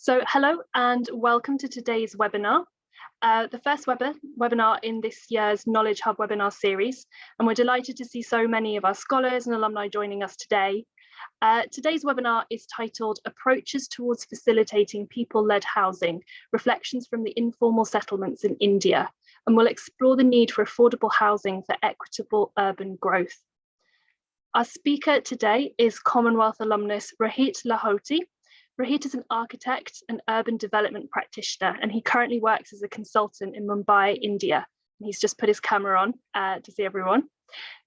So hello and welcome to today's webinar, the first webinar in this year's Knowledge Hub webinar series, and we're delighted to see so many of our scholars and alumni joining us today. Today's webinar is titled Approaches Towards Facilitating People-Led Housing, Reflections from the Informal Settlements in India, and we'll explore the need for affordable housing for equitable urban growth. Our speaker today is Commonwealth Alumnus Rohit Lahoti. Rohit is an architect and urban development practitioner, and he currently works as a consultant in Mumbai, India. And he's just put his camera on to see everyone.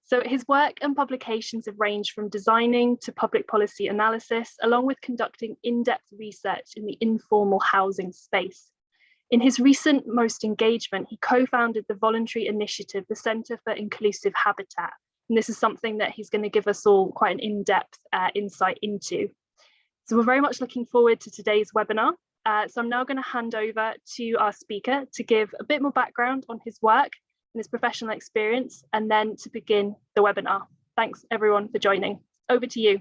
So his work and publications have ranged from designing to public policy analysis, along with conducting in-depth research in the informal housing space. In his recent most engagement, he co-founded the voluntary initiative, the Centre for Inclusive Habitat. And this is something that he's going to give us all quite an in-depth insight into. So we're very much looking forward to today's webinar. So I'm now going to hand over to our speaker to give a bit more background on his work and his professional experience, and then to begin the webinar. Thanks everyone for joining. Over to you.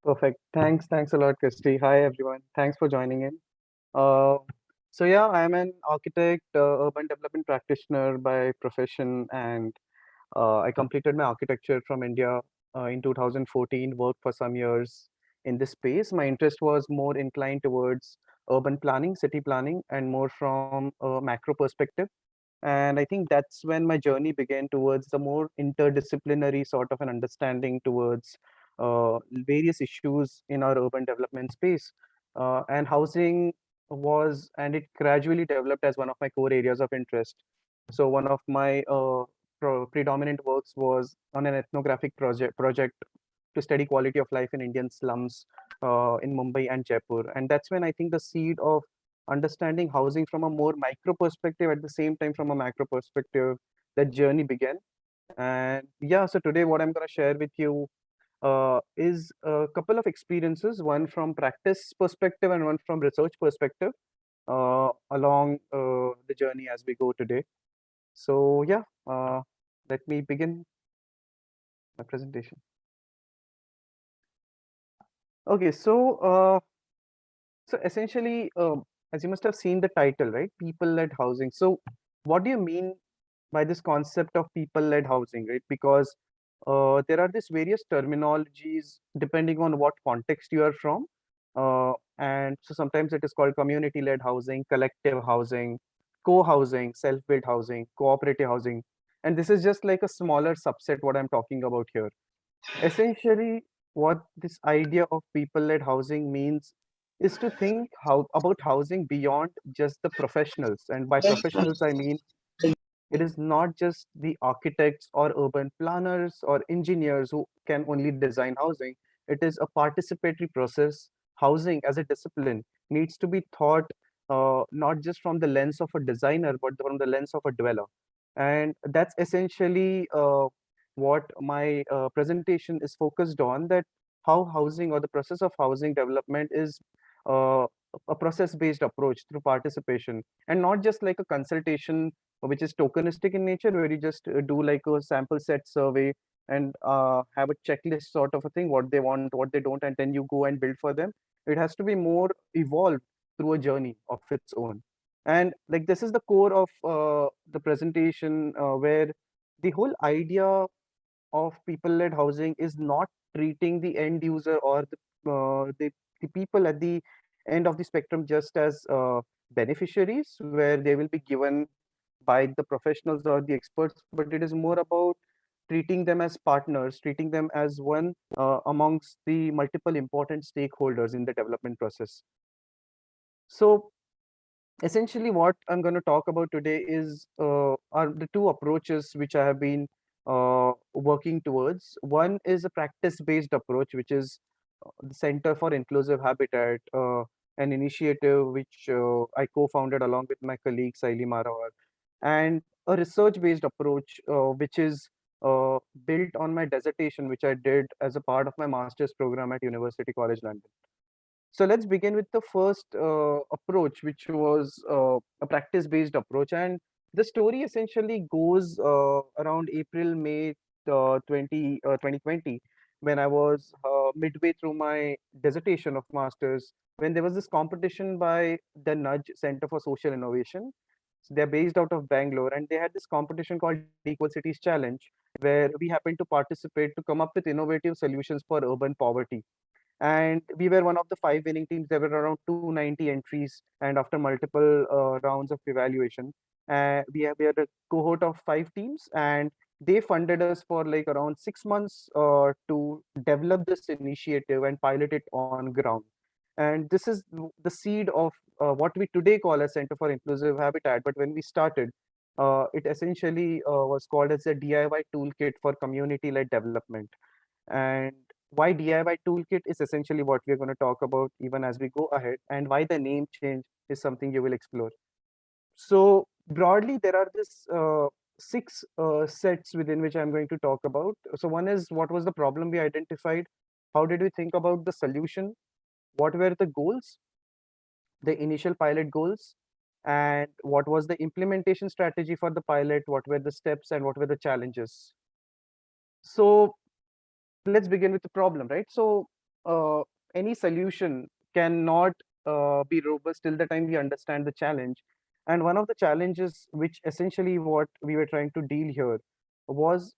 Perfect. Thanks a lot, Christy. Hi everyone. Thanks for joining in. So yeah, I'm an architect, urban development practitioner by profession, and I completed my architecture from India in 2014, worked for some years in this space. My interest was more inclined towards urban planning, city planning, and more from a macro perspective. And I think that's when my journey began towards the more interdisciplinary sort of an understanding towards various issues in our urban development space. And housing and it gradually developed as one of my core areas of interest. So one of my predominant works was on an ethnographic project to study quality of life in Indian slums in Mumbai and Jaipur. And that's when I think the seed of understanding housing from a more micro perspective, at the same time from a macro perspective, that journey began. And yeah, so today what I'm going to share with you is a couple of experiences, one from practice perspective and one from research perspective along the journey as we go today. So yeah, let me begin my presentation. Okay, so essentially, as you must have seen the title, right? People-led housing. So what do you mean by this concept of people-led housing, right? Because there are these various terminologies depending on what context you are from. And so sometimes it is called community-led housing, collective housing, co-housing, self-built housing, cooperative housing. And this is just like a smaller subset what I'm talking about here. Essentially, what this idea of people-led housing means is to think about housing beyond just the professionals. And by professionals, I mean it is not just the architects or urban planners or engineers who can only design housing. It is a participatory process. Housing as a discipline needs to be thought not just from the lens of a designer, but from the lens of a dweller. And that's essentially what my presentation is focused on, that how housing or the process of housing development is uh, a process-based approach through participation, and not just like a consultation which is tokenistic in nature, where you just do like a sample set survey and have a checklist sort of a thing, what they want, what they don't, and then you go and build for them. It has to be more evolved through a journey of its own. And like this is the core of the presentation, where the whole idea of people-led housing is not treating the end user or the people at the end of the spectrum just as beneficiaries, where they will be given by the professionals or the experts, but it is more about treating them as partners, treating them as one amongst the multiple important stakeholders in the development process. So essentially what I'm going to talk about today is are the two approaches which I have been working towards. One is a practice-based approach, which is the Center for Inclusive Habitat, an initiative which I co-founded along with my colleague Saili Marawar, and a research-based approach, which is built on my dissertation, which I did as a part of my master's program at University College London. So let's begin with the first approach, which was a practice-based approach. And the story essentially goes around April, May 2020, when I was midway through my dissertation of master's, when there was this competition by the Nudge Center for Social Innovation. So they're based out of Bangalore, and they had this competition called Equal Cities Challenge, where we happened to participate to come up with innovative solutions for urban poverty. And we were one of the five winning teams. There were around 290 entries, and after multiple rounds of evaluation, we had a cohort of five teams, and they funded us for like around 6 months to develop this initiative and pilot it on ground. And this is the seed of what we today call a Center for Inclusive Habitat. But when we started, it essentially was called as a DIY toolkit for community-led development. And why DIY toolkit is essentially what we're going to talk about even as we go ahead, and why the name change is something you will explore. So broadly, there are this six sets within which I'm going to talk about. So one is, what was the problem we identified? How did we think about the solution? What were the goals, the initial pilot goals? And what was the implementation strategy for the pilot? What were the steps and what were the challenges? So let's begin with the problem, right? So any solution cannot be robust till the time we understand the challenge. And one of the challenges, which essentially what we were trying to deal here, was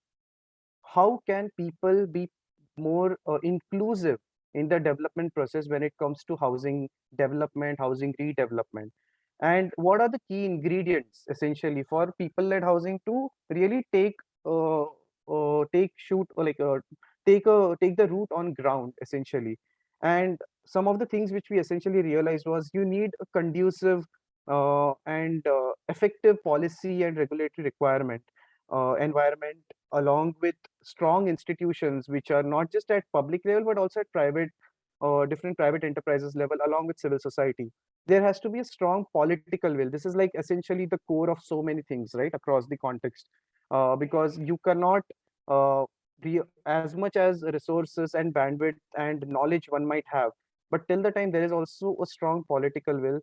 how can people be more inclusive in the development process when it comes to housing development, housing redevelopment, and what are the key ingredients essentially for people-led housing to really take shoot or like take the root on ground essentially. And some of the things which we essentially realized was you need a conducive and effective policy and regulatory requirement environment, along with strong institutions which are not just at public level but also at private different private enterprises level, along with civil society. There has to be a strong political will. This is like essentially the core of so many things, right, across the context, because you cannot be as much as resources and bandwidth and knowledge one might have, but till the time there is also a strong political will,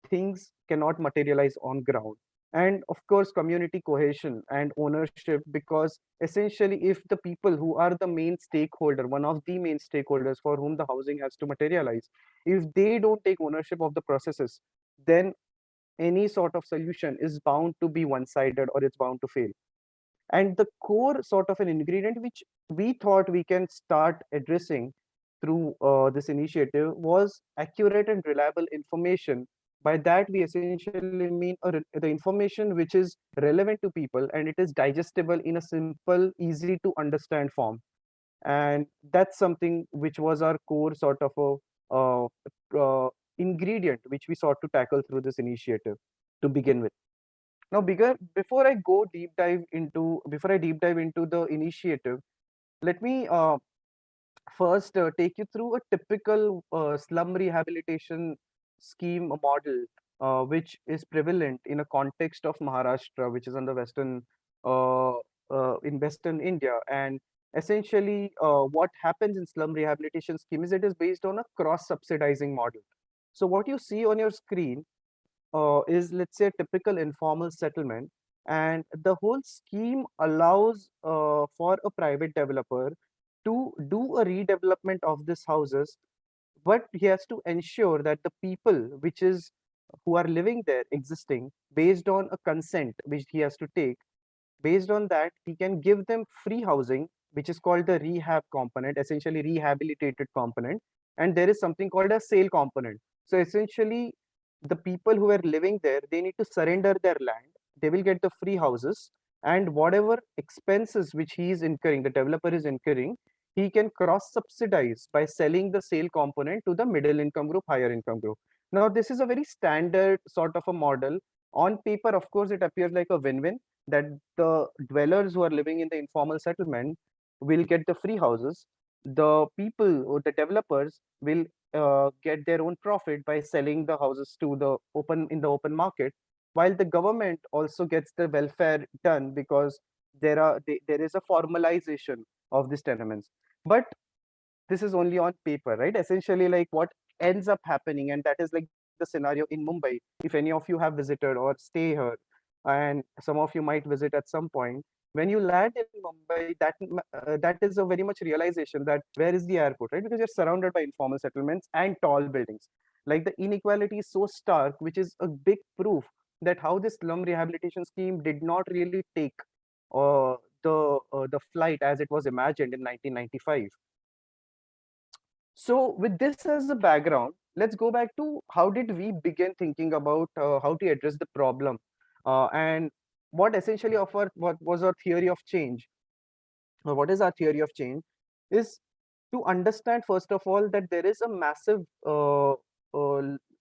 things cannot materialize on ground. And of course, community cohesion and ownership, because essentially if the people who are the main stakeholder, one of the main stakeholders for whom the housing has to materialize, if they don't take ownership of the processes, then any sort of solution is bound to be one-sided or it's bound to fail. And the core sort of an ingredient which we thought we can start addressing through this initiative was accurate and reliable information. By that, we essentially mean the information which is relevant to people and it is digestible in a simple, easy to understand form. And that's something which was our core sort of a ingredient which we sought to tackle through this initiative to begin with. Now, before I go deep dive into before I deep dive into the initiative, let me first take you through a typical slum rehabilitation scheme model, which is prevalent in a context of Maharashtra, which is on the western in Western India. And essentially, what happens in slum rehabilitation scheme is it is based on a cross subsidizing model. So what you see on your screen is, let's say, a typical informal settlement, and the whole scheme allows for a private developer to do a redevelopment of these houses, but he has to ensure that the people which is who are living there existing, based on a consent which he has to take, based on that he can give them free housing, which is called the rehab component, essentially rehabilitated component. And there is something called a sale component. So essentially, the people who are living there, they need to surrender their land, they will get the free houses, and whatever expenses which he is incurring, the developer is incurring, he can cross subsidize by selling the sale component to the middle income group, higher income group. Now this is a very standard sort of a model. On paper, of course, it appears like a win-win, that the dwellers who are living in the informal settlement will get the free houses. The people or the developers will get their own profit by selling the houses to the open market, while the government also gets the welfare done, because there is a formalization of these tenements. But this is only on paper, right? Essentially, like what ends up happening, and that is like the scenario in Mumbai. If any of you have visited or stay here, and some of you might visit at some point, When you land in Mumbai, that is a very much realization that where is the airport, right? Because you're surrounded by informal settlements and tall buildings. Like the inequality is so stark, which is a big proof that how this slum rehabilitation scheme did not really take uh, the flight as it was imagined in 1995. So with this as a background, let's go back to how did we begin thinking about how to address the problem, and what essentially what was our theory of change, or what is our theory of change, is to understand first of all that there is a massive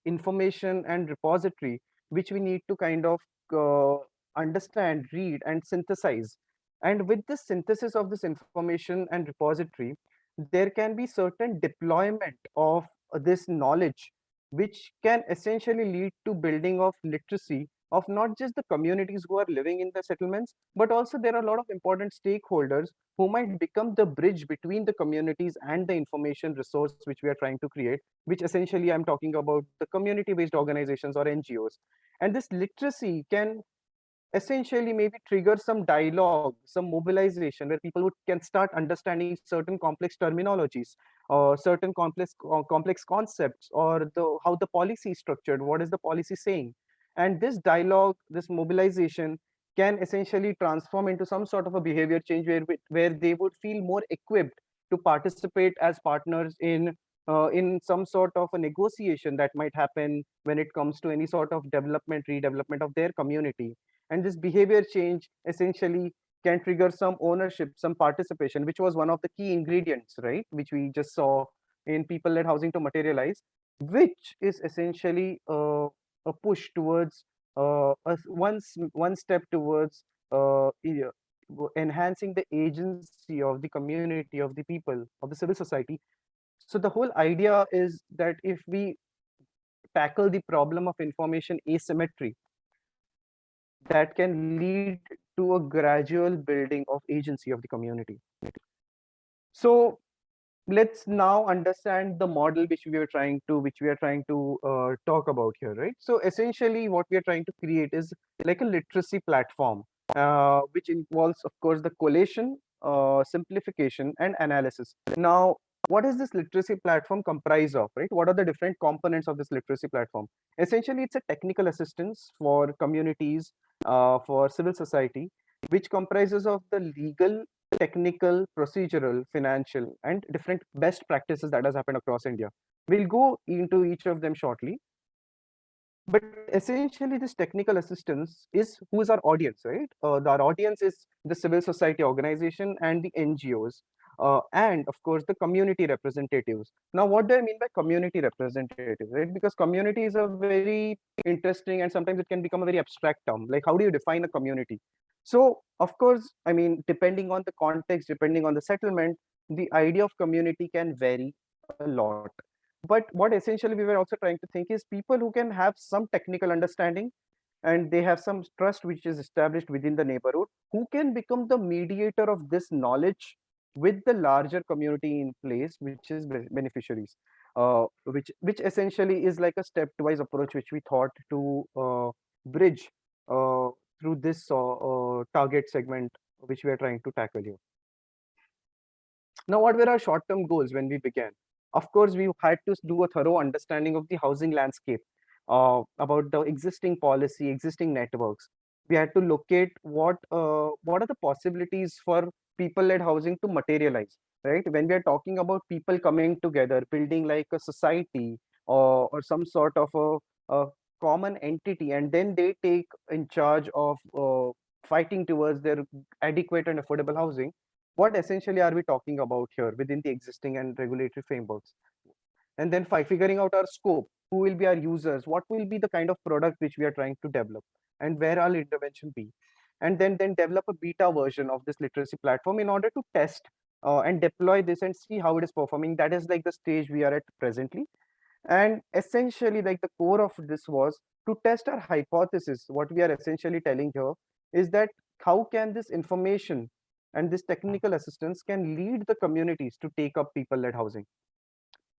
information and repository which we need to kind of uh, understand, read, and synthesize. And with this synthesis of this information and repository, there can be certain deployment of this knowledge, which can essentially lead to building of literacy of not just the communities who are living in the settlements, but also there are a lot of important stakeholders who might become the bridge between the communities and the information resource which we are trying to create, which essentially I'm talking about the community-based organizations or NGOs. And this literacy can essentially maybe trigger some dialogue, some mobilization where people can start understanding certain complex terminologies or certain complex concepts, or how the policy is structured, what is the policy saying. And this dialogue, this mobilization can essentially transform into some sort of a behavior change where they would feel more equipped to participate as partners in some sort of a negotiation that might happen when it comes to any sort of development, redevelopment of their community. And this behavior change essentially can trigger some ownership, some participation, which was one of the key ingredients, right, which we just saw in people-led housing to materialize, which is essentially a push towards one step towards enhancing the agency of the community, of the people, of the civil society. So the whole idea is that if we tackle the problem of information asymmetry, that can lead to a gradual building of agency of the community. So let's now understand the model which we are trying to talk about here, right? So essentially what we are trying to create is like a literacy platform, which involves of course the collation, simplification, and analysis. Now what is this literacy platform comprise of, right? What are the different components of this literacy platform? Essentially it's a technical assistance for communities, for civil society, which comprises of the legal, technical, procedural, financial, and different best practices that has happened across India. We'll go into each of them shortly. But essentially, this technical assistance is who is our audience, right? Our audience is the civil society organization and the NGOs, and of course the community representatives. Now, what do I mean by community representatives, right? Because community is a very interesting and sometimes it can become a very abstract term. Like, how do you define a community? So, of course, I mean, depending on the context, depending on the settlement, the idea of community can vary a lot. But what essentially we were also trying to think is people who can have some technical understanding and they have some trust which is established within the neighborhood, who can become the mediator of this knowledge with the larger community in place, which is beneficiaries, which essentially is like a stepwise approach which we thought to bridge uh, through this target segment which we are trying to tackle here. Now, what were our short-term goals when we began? Of course, we had to do a thorough understanding of the housing landscape, about the existing policy, existing networks. We had to locate what are the possibilities for people-led housing to materialize, right? When we are talking about people coming together, building like a society or some sort of a common entity, and then they take in charge of fighting towards their adequate and affordable housing. What essentially are we talking about here within the existing and regulatory frameworks? And then figuring out our scope, who will be our users, what will be the kind of product which we are trying to develop, and where our intervention be. And then develop a beta version of this literacy platform in order to test and deploy this and see how it is performing. That is like the stage we are at presently. And essentially, like the core of this was to test our hypothesis. What we are essentially telling here is that how can this information and this technical assistance can lead the communities to take up people-led housing.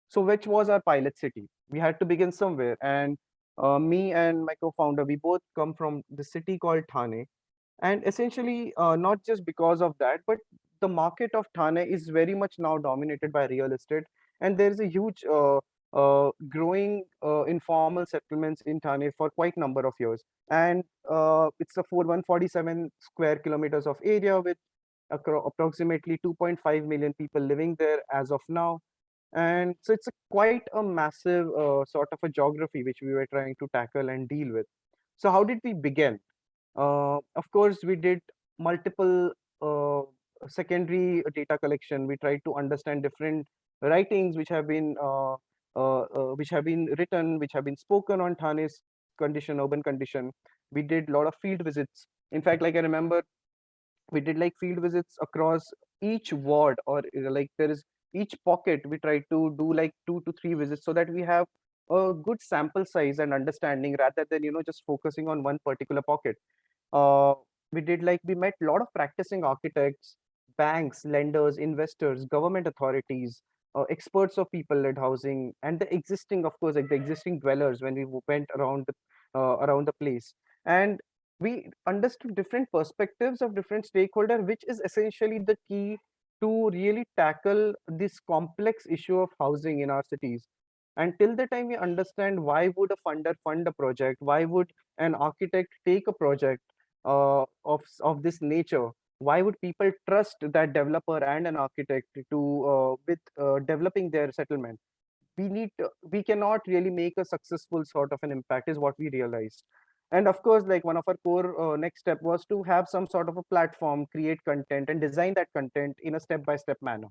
So which was our pilot city? We had to begin somewhere. And me and my co-founder, we both come from the city called Thane. And essentially, not just because of that, but the market of Thane is very much now dominated by real estate, and there is a huge growing informal settlements in Thane for quite number of years. And it's a 147 square kilometers of area with approximately 2.5 million people living there as of now. And so it's quite a massive sort of a geography which we were trying to tackle and deal with. So how did we begin? Of course, we did multiple secondary data collection. We tried to understand different writings which have been written, which have been spoken on Thane's condition, urban condition. We did a lot of field visits. In fact, like I remember, we did like field visits across each ward, or like there is each pocket. We tried to do like 2 to 3 visits so that we have a good sample size and understanding rather than just focusing on one particular pocket. uh, we met a lot of practicing architects, banks, lenders, investors, government authorities, experts of people-led housing, and the existing, of course, like the existing dwellers when we went around the place. And we understood different perspectives of different stakeholders, which is essentially the key to really tackle this complex issue of housing in our cities. Until the time we understand why would a funder fund a project, why would an architect take a project of this nature, why would people trust that developer and an architect to with developing their settlement? We cannot really make a successful sort of an impact, is what we realized. And of course, like one of our core next step was to have some sort of a platform, create content and design that content in a step by step manner,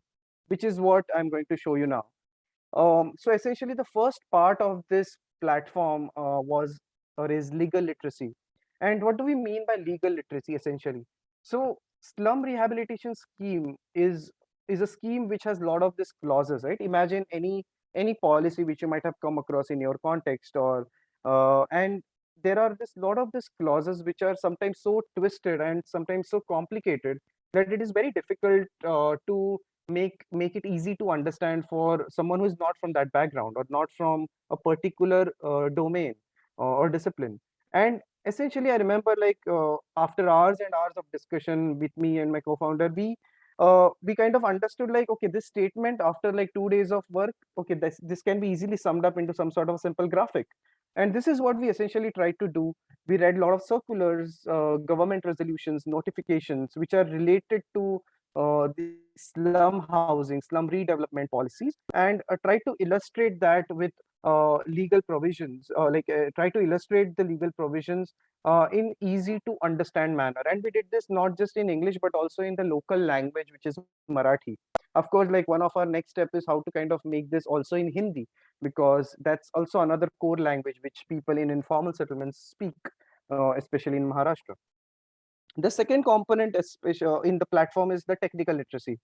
which is what I'm going to show you now. So essentially, the first part of this platform was or is legal literacy. And what do we mean by legal literacy essentially? So slum rehabilitation scheme is a scheme which has a lot of these clauses, right? Imagine any policy which you might have come across in your context, or and there are this lot of these clauses which are sometimes so twisted and sometimes so complicated that it is very difficult to make it easy to understand for someone who is not from that background or not from a particular domain or discipline. And essentially, I remember like after hours and hours of discussion with me and my co-founder, we kind of understood like, okay, this statement after like 2 days of work, okay, this can be easily summed up into some sort of a simple graphic. And this is what we essentially tried to do. We read a lot of circulars, government resolutions, notifications, which are related to the slum housing, slum redevelopment policies, and try to illustrate that with legal provisions, try to illustrate the legal provisions in easy to understand manner. And we did this not just in English, but also in the local language, which is Marathi. Of course, like one of our next step is how to kind of make this also in Hindi, because that's also another core language which people in informal settlements speak, especially in Maharashtra. The second component in the platform is the technical literacy.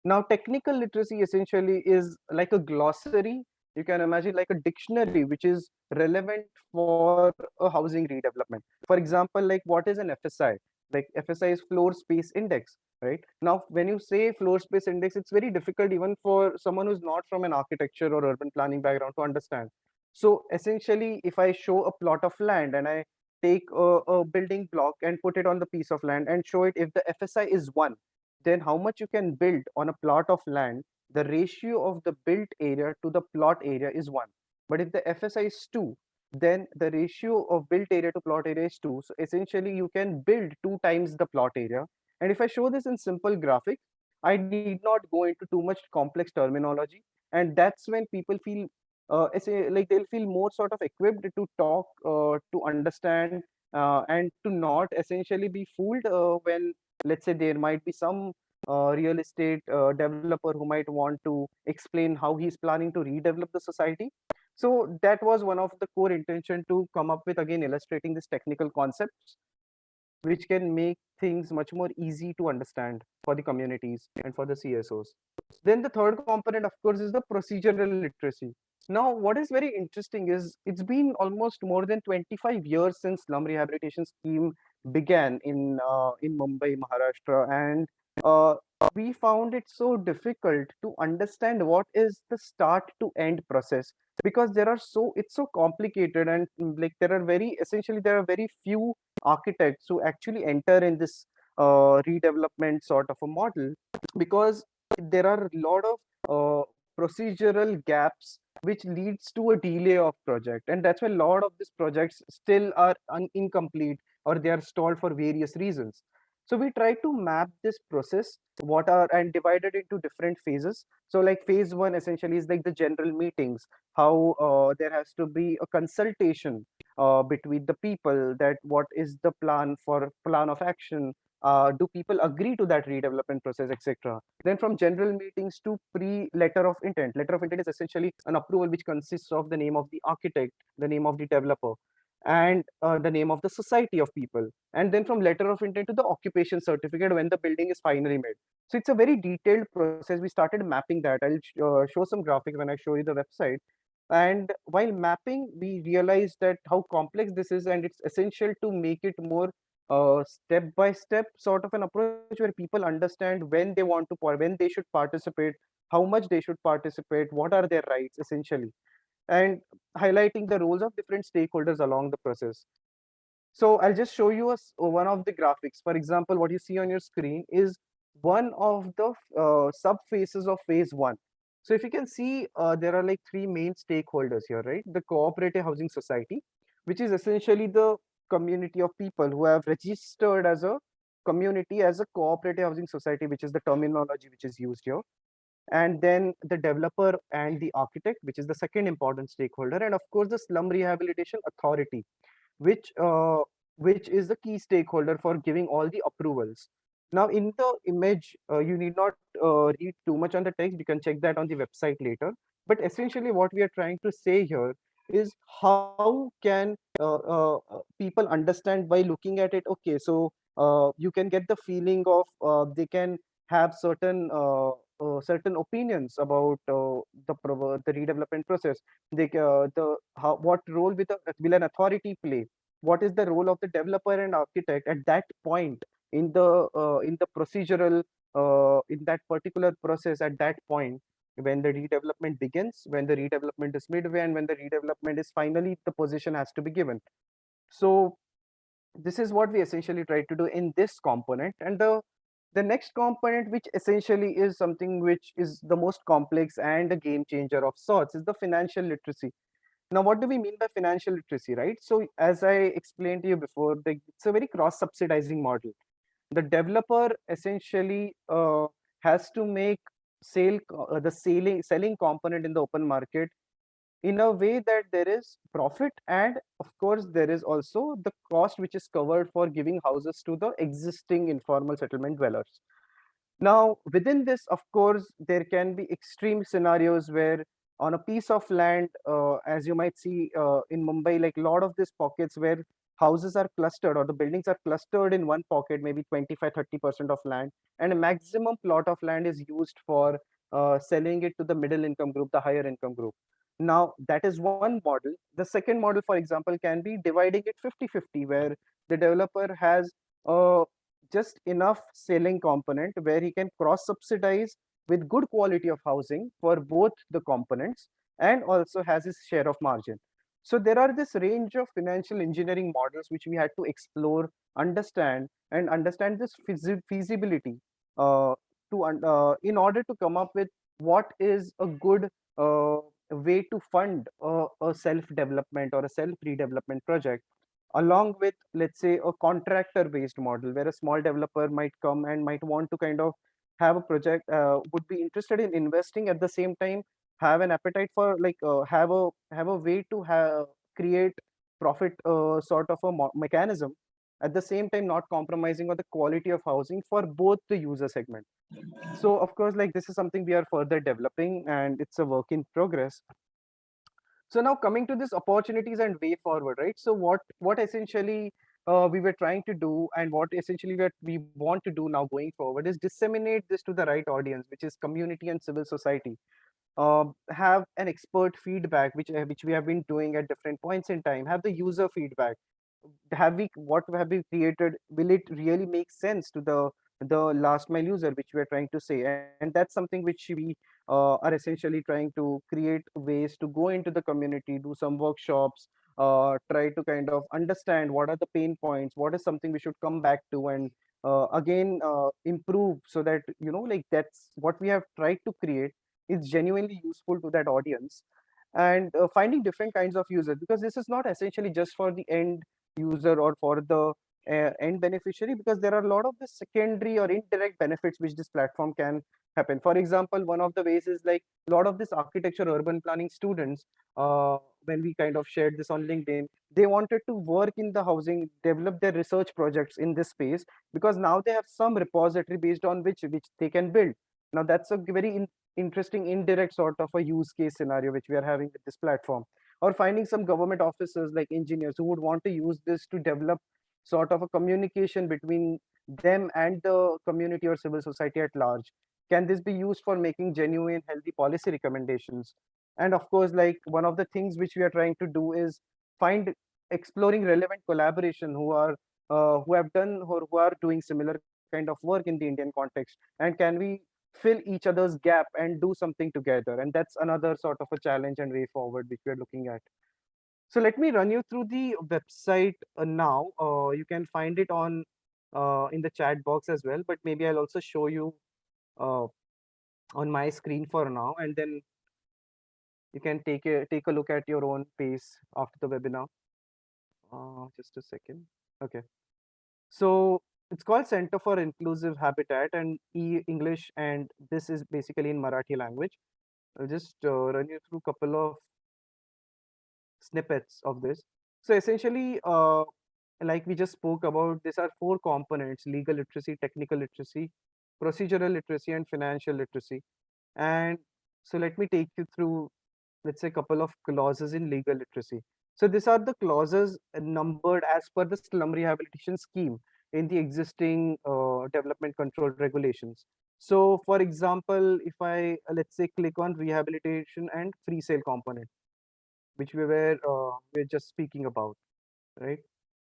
Now, technical literacy essentially is like a glossary. You can imagine like a dictionary which is relevant for a housing redevelopment. For example, like what is an FSI? Like FSI is floor space index, right? Now, when you say floor space index, it's very difficult even for someone who's not from an architecture or urban planning background to understand. So essentially, if I show a plot of land and I take a building block and put it on the piece of land and show it, if the FSI is 1, then how much you can build on a plot of land, the ratio of the built area to the plot area is 1. But if the FSI is 2, then the ratio of built area to plot area is 2. So essentially, you can build 2 times the plot area. And if I show this in simple graphics, I need not go into too much complex terminology. And that's when people feel like they'll feel more sort of equipped to talk, to understand, and to not essentially be fooled when, let's say, there might be some real estate developer who might want to explain how he's planning to redevelop the society. So that was one of the core intention, to come up with again illustrating these technical concepts which can make things much more easy to understand for the communities and for the CSOs. Then the third component, of course, is the procedural literacy. Now, what is very interesting is it's been almost more than 25 years since slum rehabilitation scheme began in Mumbai, Maharashtra, and we found it so difficult to understand what is the start to end process, because it's so complicated, and like there are very few architects who actually enter in this redevelopment sort of a model, because there are a lot of procedural gaps which leads to a delay of project, and that's why a lot of these projects still are incomplete, or they are stalled for various reasons. So we try to map this process, what are and divide it into different phases. So like phase one essentially is like the general meetings, how there has to be a consultation between the people, that what is the plan of action, do people agree to that redevelopment process, etc. Then from general meetings to pre letter of intent. Letter of intent is essentially an approval which consists of the name of the architect, the name of the developer, and the name of the society of people. And then from letter of intent to the occupation certificate when the building is finally made. So it's a very detailed process. We started mapping that. I'll show some graphics when I show you the website. And while mapping, we realized that how complex this is, and it's essential to make it more step by step sort of an approach where people understand when they should participate, how much they should participate, what are their rights essentially, and highlighting the roles of different stakeholders along the process. So I'll just show you one of the graphics. For example, what you see on your screen is one of the sub phases of phase one. So if you can see, there are like three main stakeholders here, right? The cooperative housing society, which is essentially the community of people who have registered as a community as a cooperative housing society, which is the terminology which is used here. And then the developer and the architect, which is the second important stakeholder, and of course the slum rehabilitation authority, which uh, which is the key stakeholder for giving all the approvals. Now, in the image, you need not read too much on the text. You can check that on the website later. But essentially, what we are trying to say here is how can people understand by looking at it. Okay, so you can get the feeling of they can have certain opinions about the redevelopment process. What role will an authority play? What is the role of the developer and architect at that point in the procedural in that particular process, at that point when the redevelopment begins, when the redevelopment is midway, and when the redevelopment is finally the position has to be given. So this is what we essentially try to do in this component. And the next component, which essentially is something which is the most complex and a game changer of sorts, is the financial literacy. Now, what do we mean by financial literacy, right? So as I explained to you before, it's a very cross subsidizing model. The developer essentially has to make the selling component in the open market in a way that there is profit, and of course there is also the cost which is covered for giving houses to the existing informal settlement dwellers. Now, within this, of course, there can be extreme scenarios where on a piece of land, as you might see in Mumbai, like a lot of these pockets where houses are clustered or the buildings are clustered in one pocket, maybe 25-30% of land, and a maximum plot of land is used for selling it to the middle income group, the higher income group. Now, that is one model. The second model, for example, can be dividing it 50-50, where the developer has uh, just enough selling component where he can cross subsidize with good quality of housing for both the components, and also has his share of margin. So there are this range of financial engineering models which we had to explore, understand, and understand this feasibility uh, in order to come up with what is a good way to fund a self development or a self redevelopment project, along with, let's say, a contractor based model where a small developer might come and might want to kind of have a project, would be interested in investing, at the same time have an appetite for like have a way to have create profit sort of a mechanism, at the same time not compromising on the quality of housing for both the user segment. So of course, like, this is something we are further developing, and it's a work in progress. So now coming to this opportunities and way forward, right? So what essentially we were trying to do, and what essentially we want to do now going forward, is disseminate this to the right audience, which is community and civil society. Have an expert feedback, which we have been doing at different points in time. Have the user feedback. What have we created? Will it really make sense to the the last mile user, which we are trying to say. And that's something which we are essentially trying to create ways to go into the community, do some workshops, try to kind of understand what are the pain points, what is something we should come back to, and again improve, so that like that's what we have tried to create is genuinely useful to that audience. And finding different kinds of users, because this is not essentially just for the end user or for the end beneficiary, because there are a lot of the secondary or indirect benefits which this platform can happen. For example, one of the ways is like a lot of this architecture urban planning students, when we kind of shared this on LinkedIn, they wanted to work in the housing, develop their research projects in this space, because now they have some repository based on which they can build. Now that's a very interesting indirect sort of a use case scenario which we are having with this platform. Or finding some government officers like engineers who would want to use this to develop sort of a communication between them and the community or civil society at large. Can this be used for making genuine healthy policy recommendations? And of course, like one of the things which we are trying to do is find exploring relevant collaboration who have done or who are doing similar kind of work in the Indian context, and can we fill each other's gap and do something together? And that's another sort of a challenge and way forward which we are looking at. So let me run you through the website now. You can find it on in the chat box as well, but maybe I'll also show you uh, on my screen for now, and then you can take a look at your own pace after the webinar. Just a second. Okay. So it's called Center for Inclusive Habitat and English, and this is basically in Marathi language. I'll just run you through a couple of snippets of this. So essentially, like we just spoke about, these are four components: legal literacy, technical literacy, procedural literacy, and financial literacy. And so let me take you through, let's say, a couple of clauses in legal literacy. So these are the clauses numbered as per the slum rehabilitation scheme in the existing development control regulations. So for example, if I, let's say, click on rehabilitation and free sale component, which we were just speaking about, right?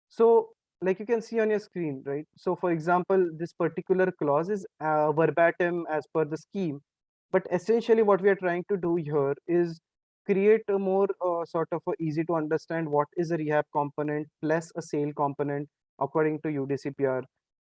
So like you can see on your screen, right? So for example, this particular clause is verbatim as per the scheme, but essentially what we are trying to do here is create a more sort of a easy to understand what is a rehab component plus a sale component according to UDCPR,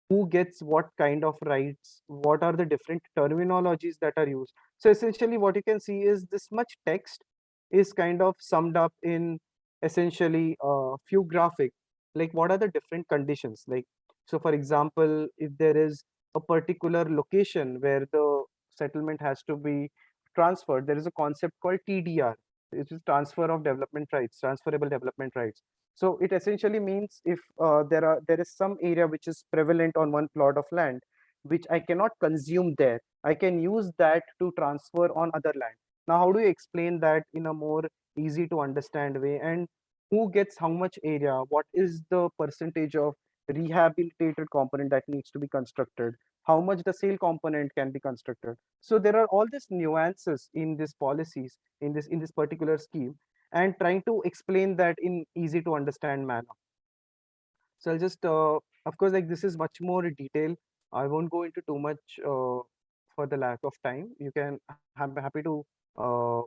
who gets what kind of rights, what are the different terminologies that are used. So essentially what you can see is this much text is kind of summed up in essentially a few graphic, like what are the different conditions. Like, so for example, if there is a particular location where the settlement has to be transferred, there is a concept called TDR, which is transfer of development rights, transferable development rights. So it essentially means if there is some area which is prevalent on one plot of land, which I cannot consume there, I can use that to transfer on other land. Now, how do you explain that in a more easy to understand way? And who gets how much area? What is the percentage of rehabilitated component that needs to be constructed? How much the sale component can be constructed? So there are all these nuances in these policies in this particular scheme, and trying to explain that in easy to understand manner. So I'll just, of course, like this is much more detail. I won't go into too much for the lack of time. You can, I'm happy to uh,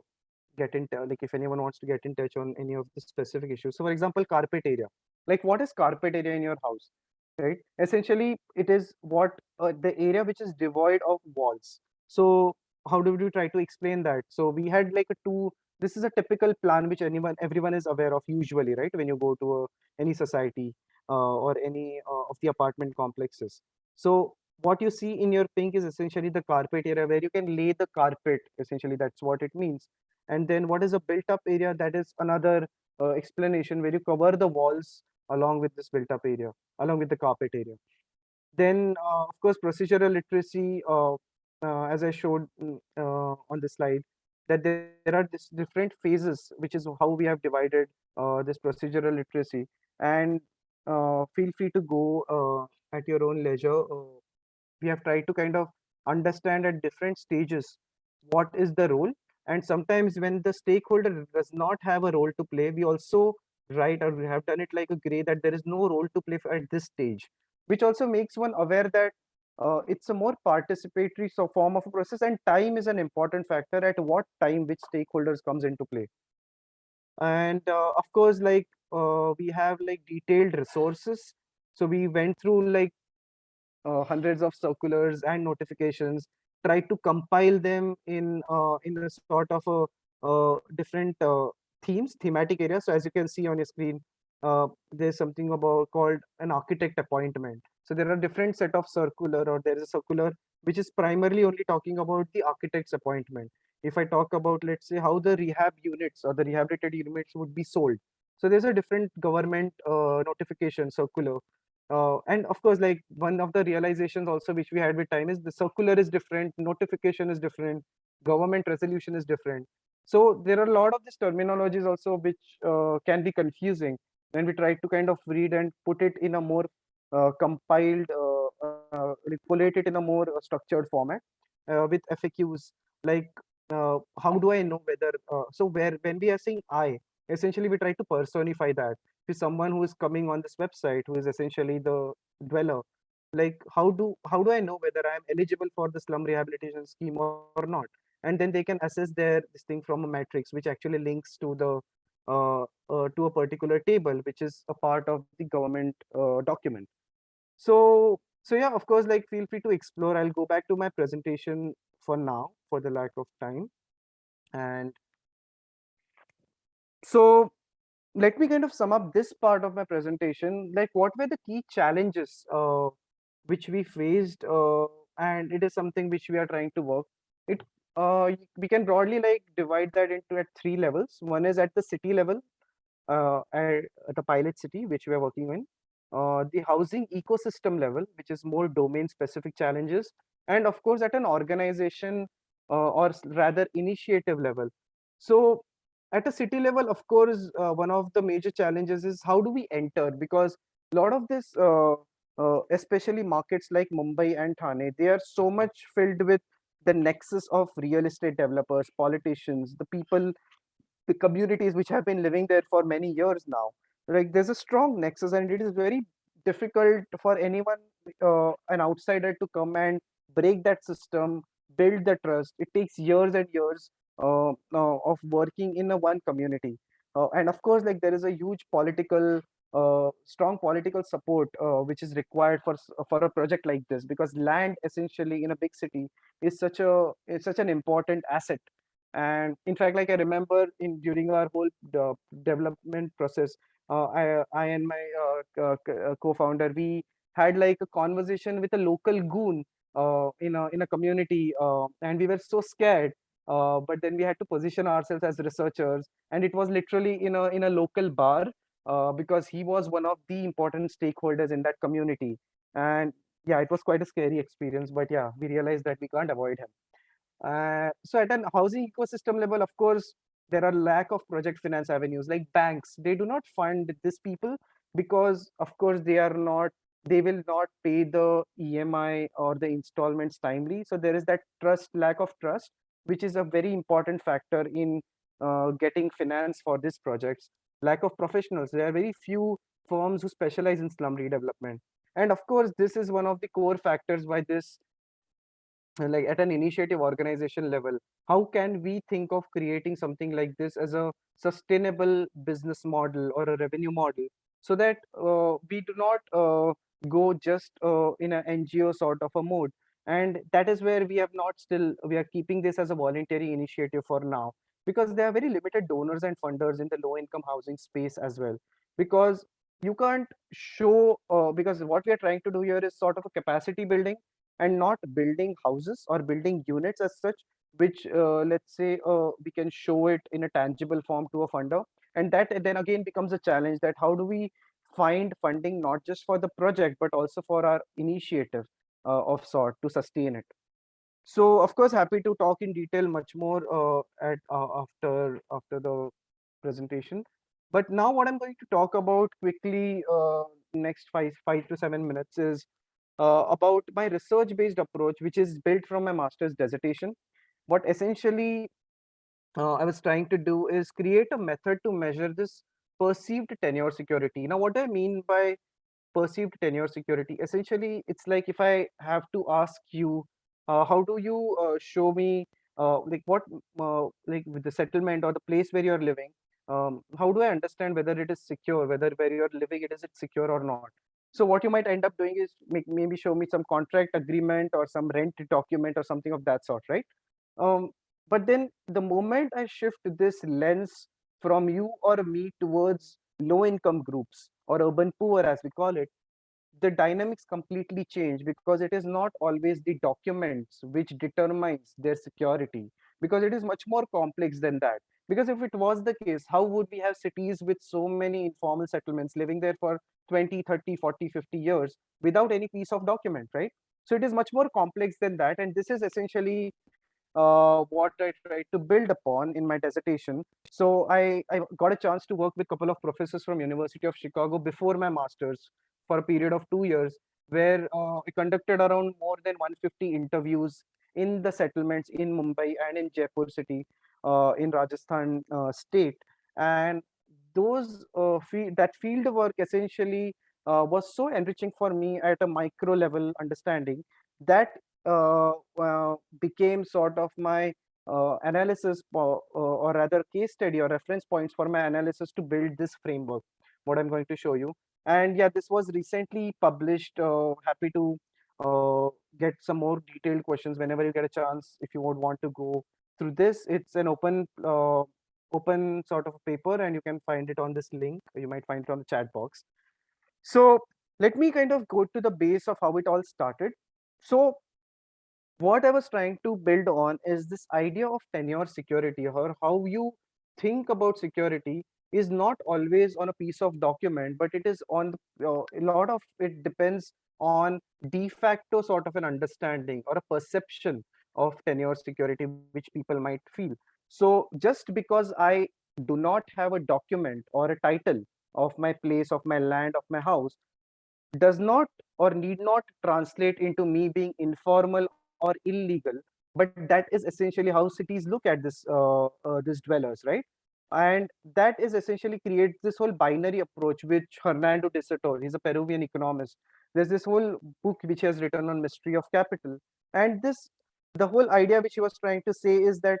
get in touch, like if anyone wants to get in touch on any of the specific issues. So for example, carpet area, like what is carpet area in your house, right? Essentially, it is what the area which is devoid of walls. So how do we try to explain that? So we had like a two, this is a typical plan which everyone is aware of usually, right? When you go to any society or any of the apartment complexes. So what you see in your pink is essentially the carpet area where you can lay the carpet. Essentially, that's what it means. And then what is a built up area? That is another explanation where you cover the walls along with this built up area, along with the carpet area. Then, of course, procedural literacy, as I showed on the slide, that there are this different phases, which is how we have divided this procedural literacy. And feel free to go at your own leisure. We have tried to kind of understand at different stages what is the role. And sometimes when the stakeholder does not have a role to play, we also write, or we have done it like a gray, that there is no role to play at this stage, which also makes one aware that it's a more participatory form of a process, and time is an important factor at what time which stakeholders comes into play. And of course, like we have like detailed resources. So we went through like hundreds of circulars and notifications, tried to compile them in a sort of a different thematic areas. So as you can see on your screen, there's something about called an architect appointment. So there are different set of circular, or there is a circular which is primarily only talking about the architect's appointment. If I talk about, let's say, how the rehab units or the rehabilitated units would be sold, so there's a different government notification circular. And of course, like one of the realizations also which we had with time is the circular is different, notification is different, government resolution is different. So there are a lot of these terminologies also which can be confusing when we try to kind of read and put it in a more compiled, pull it in a more structured format with FAQs. Like, how do I know whether, so where when we are saying I, essentially we try to personify that to someone who is coming on this website, who is essentially the dweller. Like, how do I know whether I am eligible for the slum rehabilitation scheme or not? And then they can assess their this thing from a matrix, which actually links to the to a particular table, which is a part of the government document. So yeah, of course, like feel free to explore. I'll go back to my presentation for now, for the lack of time. And so let me kind of sum up this part of my presentation. Like, what were the key challenges which we faced, and it is something which we are trying to work. It we can broadly like divide that into at three levels. One is at the city level, at a pilot city which we are working in, the housing ecosystem level, which is more domain specific challenges, and of course at an organization or rather initiative level. So at a city level, of course, one of the major challenges is how do we enter, because a lot of this especially markets like Mumbai and Thane, they are so much filled with the nexus of real estate developers, politicians, the people, the communities which have been living there for many years now. Like, there's a strong nexus, and it is very difficult for anyone, an outsider, to come and break that system, build the trust. It takes years and years of working in a one community. And of course, like there is a huge political, strong political support which is required for a project like this, because land essentially in a big city is such an important asset. And in fact, like I remember in during our whole development process, I and my co-founder, we had like a conversation with a local goon in a community, and we were so scared. But then we had to position ourselves as researchers, and it was literally in a local bar, because he was one of the important stakeholders in that community. And yeah, it was quite a scary experience, but yeah, we realized that we can't avoid him. So at an housing ecosystem level, of course, there are lack of project finance avenues. Like banks, they do not fund these people because, of course, they will not pay the EMI or the installments timely. So there is that lack of trust, which is a very important factor in getting finance for these projects. Lack of professionals. There are very few firms who specialize in slum redevelopment. And of course, this is one of the core factors why this, like at an initiative organization level, how can we think of creating something like this as a sustainable business model or a revenue model, so that we do not go just in an NGO sort of a mode. And that is where we are keeping this as a voluntary initiative for now, because there are very limited donors and funders in the low income housing space as well. Because you can't show, because what we are trying to do here is sort of a capacity building, and not building houses or building units as such, which let's say we can show it in a tangible form to a funder. And that then again becomes a challenge, that how do we find funding not just for the project but also for our initiative of sort to sustain it. So of course, happy to talk in detail much more at after the presentation. But now what I'm going to talk about quickly, next 5 to 7 minutes, is about my research-based approach, which is built from my master's dissertation. What essentially I was trying to do is create a method to measure this perceived tenure security. Now, what I mean by perceived tenure security. Essentially, it's like if I have to ask you, how do you show me like what like with the settlement or the place where you're living, how do I understand whether it is secure, whether where you're living it is it secure or not? So what you might end up doing is maybe show me some contract agreement or some rent document or something of that sort, right? Um, but then the moment I shift this lens from you or me towards low income groups or urban poor, as we call it, the dynamics completely change, because it is not always the documents which determines their security, because it is much more complex than that. Because if it was the case, how would we have cities with so many informal settlements living there for 20, 30, 40, 50 years without any piece of document, right? So it is much more complex than that, and this is essentially what I tried to build upon in my dissertation. So I got a chance to work with a couple of professors from University of Chicago before my master's for a period of 2 years, where I conducted around more than 150 interviews in the settlements in Mumbai and in Jaipur city, in Rajasthan state. And that field work essentially was so enriching for me at a micro level understanding that uh, became sort of my or rather case study or reference points for my analysis to build this framework, what I'm going to show you. And yeah, this was recently published. Happy to get some more detailed questions whenever you get a chance. If you would want to go through this, it's an open sort of a paper, and you can find it on this link. You might find it on the chat box. So let me kind of go to the base of how it all started. So what I was trying to build on is this idea of tenure security, or how you think about security is not always on a piece of document, but it is on a lot of it depends on de facto sort of an understanding or a perception of tenure security which people might feel. So just because I do not have a document or a title of my place, of my land, of my house, does not or need not translate into me being informal or illegal, but that is essentially how cities look at this dwellers, right? And that is essentially creates this whole binary approach which Hernando de Soto, he's a Peruvian economist, there's this whole book which he has written on mystery of capital. And this the whole idea which he was trying to say is that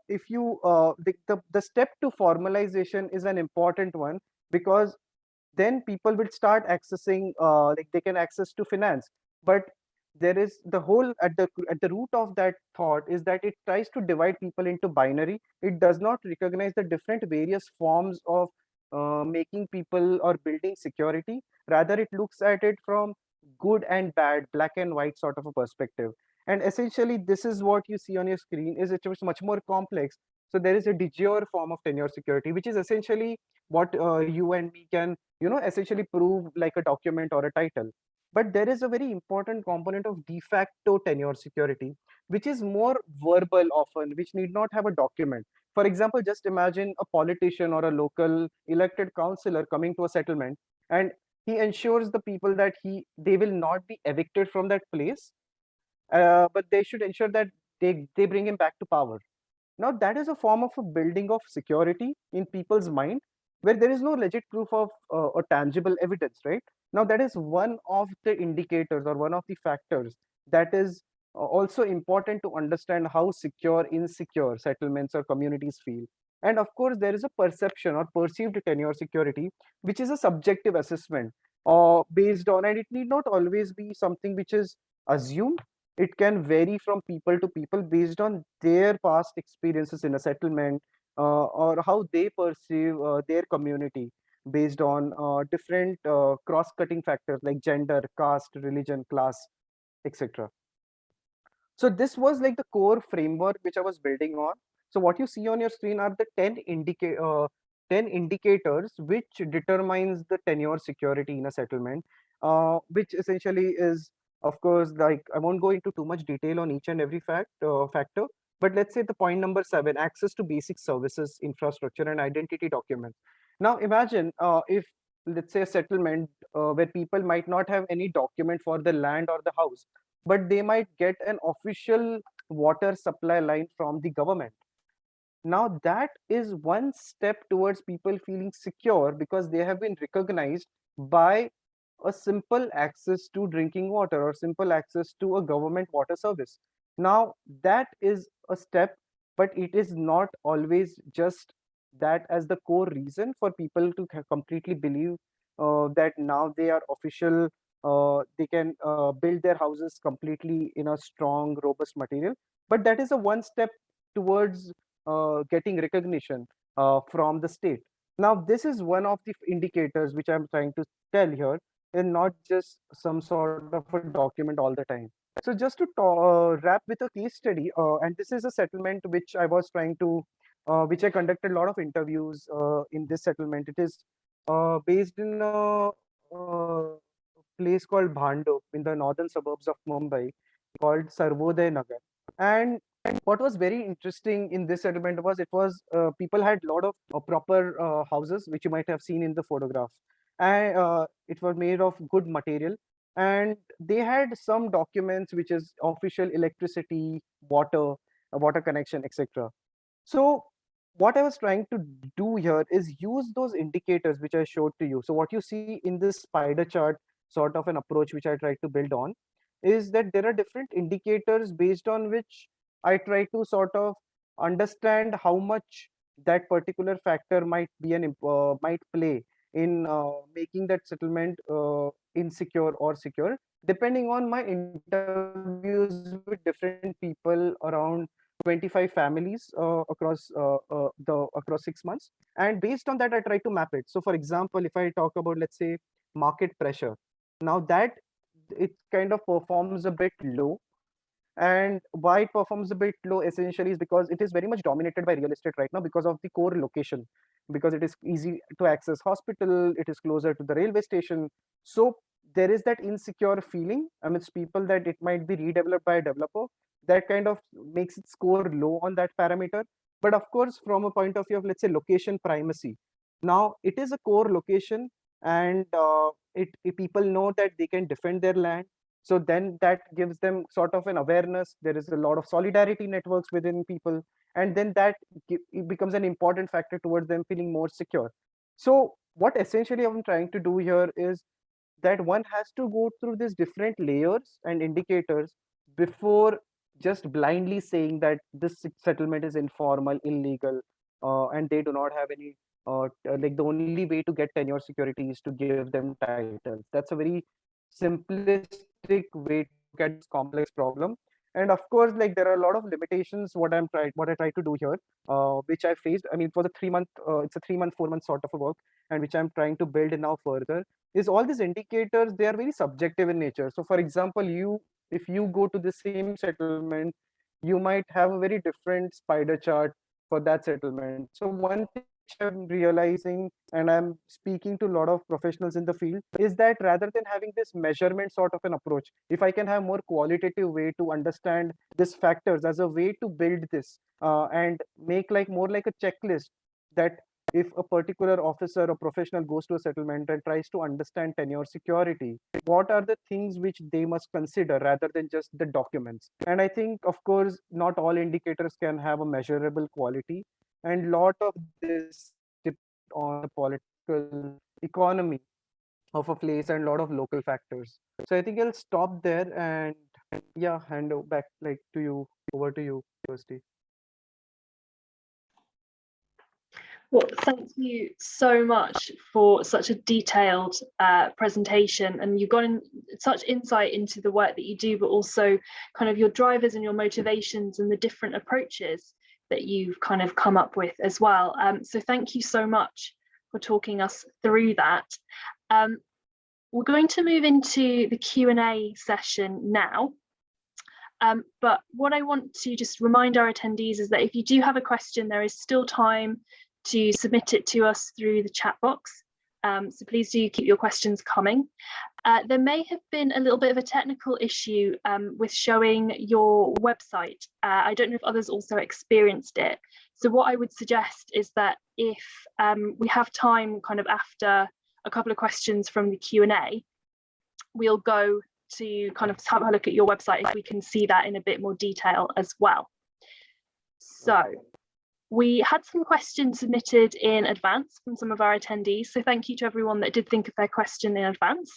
if you the step to formalization is an important one, because then people will start accessing like they can access to finance. But there is the whole at the root of that thought is that it tries to divide people into binary. It does not recognize the different various forms of making people or building security. Rather, it looks at it from good and bad, black and white sort of a perspective. And essentially this is what you see on your screen, is it was much more complex. So there is a de jure form of tenure security, which is essentially what you and me can essentially prove like a document or a title. But there is a very important component of de facto tenure security, which is more verbal often, which need not have a document. For example, just imagine a politician or a local elected councillor coming to a settlement, and he ensures the people that they will not be evicted from that place, but they should ensure that they bring him back to power. Now, that is a form of a building of security in people's mind, where there is no legit proof of or tangible evidence, right? Now, that is one of the indicators or one of the factors that is also important to understand how secure, insecure settlements or communities feel. And of course, there is a perception or perceived tenure security, which is a subjective assessment based on, and it need not always be something which is assumed. It can vary from people to people based on their past experiences in a settlement, or how they perceive their community based on different cross-cutting factors like gender, caste, religion, class, etc. So this was like the core framework which I was building on. So what you see on your screen are the 10 indicators which determines the tenure security in a settlement, which essentially is, of course, like I won't go into too much detail on each and every factor, but let's say the point number 7, access to basic services, infrastructure, and identity documents. Now imagine if, let's say, a settlement where people might not have any document for the land or the house, but they might get an official water supply line from the government. Now, that is one step towards people feeling secure, because they have been recognized by a simple access to drinking water or simple access to a government water service. Now, that is a step, but it is not always just that as the core reason for people to completely believe that now they are official, they can build their houses completely in a strong, robust material. But that is a one step towards getting recognition from the state. Now, this is one of the indicators which I'm trying to tell here, and not just some sort of a document all the time. So just to wrap with a case study, and this is a settlement which I was trying to, which I conducted a lot of interviews in this settlement. It is based in a place called Bhando in the northern suburbs of Mumbai, called Sarvodaya Nagar. And what was very interesting in this settlement was it was people had a lot of proper houses, which you might have seen in the photograph, and it was made of good material, and they had some documents which is official electricity, water, water connection, etc. So what I was trying to do here is use those indicators which I showed to you. So what you see in this spider chart, sort of an approach which I tried to build on, is that there are different indicators based on which I try to sort of understand how much that particular factor might be might play in making that settlement insecure or secure, depending on my interviews with different people around 25 families across 6 months. And based on that, I try to map it. So for example, if I talk about, let's say, market pressure, now that it kind of performs a bit low. And why it performs a bit low essentially is because it is very much dominated by real estate right now because of the core location, because it is easy to access hospital, it is closer to the railway station. So there is that insecure feeling amidst people that it might be redeveloped by a developer, that kind of makes it score low on that parameter. But of course, from a point of view of, let's say, location primacy, now it is a core location, and people know that they can defend their land. So then that gives them sort of an awareness. There is a lot of solidarity networks within people, and then that it becomes an important factor towards them feeling more secure. So what essentially I'm trying to do here is that one has to go through these different layers and indicators before just blindly saying that this settlement is informal, illegal, and they do not have any like the only way to get tenure security is to give them titles. That's a very simplistic way to look at this complex problem. And of course, like, there are a lot of limitations what I try to do here, which I faced. I mean, it was a 3 month it's a 3 month 4 month sort of a work, and which I'm trying to build now further, is all these indicators, they are very subjective in nature. So for example, you, if you go to the same settlement, you might have a very different spider chart for that settlement. So one thing which I'm realizing, and I'm speaking to a lot of professionals in the field, is that rather than having this measurement sort of an approach, if I can have more qualitative way to understand these factors as a way to build this and make like more like a checklist, that if a particular officer or professional goes to a settlement and tries to understand tenure security, what are the things which they must consider rather than just the documents? And I think, of course, not all indicators can have a measurable quality, and lot of this depends on the political economy of a place and a lot of local factors. So I think I'll stop there and yeah, back like to you, over to you, Kirsty. Well, thank you so much for such a detailed presentation, and you've gone such insight into the work that you do, but also kind of your drivers and your motivations and the different approaches that you've kind of come up with as well. So thank you so much for talking us through that. We're going to move into the Q&A session now. But what I want to just remind our attendees is that if you do have a question, there is still time to submit it to us through the chat box. So please do keep your questions coming. There may have been a little bit of a technical issue with showing your website. I don't know if others also experienced it. So what I would suggest is that if we have time kind of after a couple of questions from the Q&A, we'll go to kind of have a look at your website if we can see that in a bit more detail as well. So We had some questions submitted in advance from some of our attendees, so thank you to everyone that did think of their question in advance.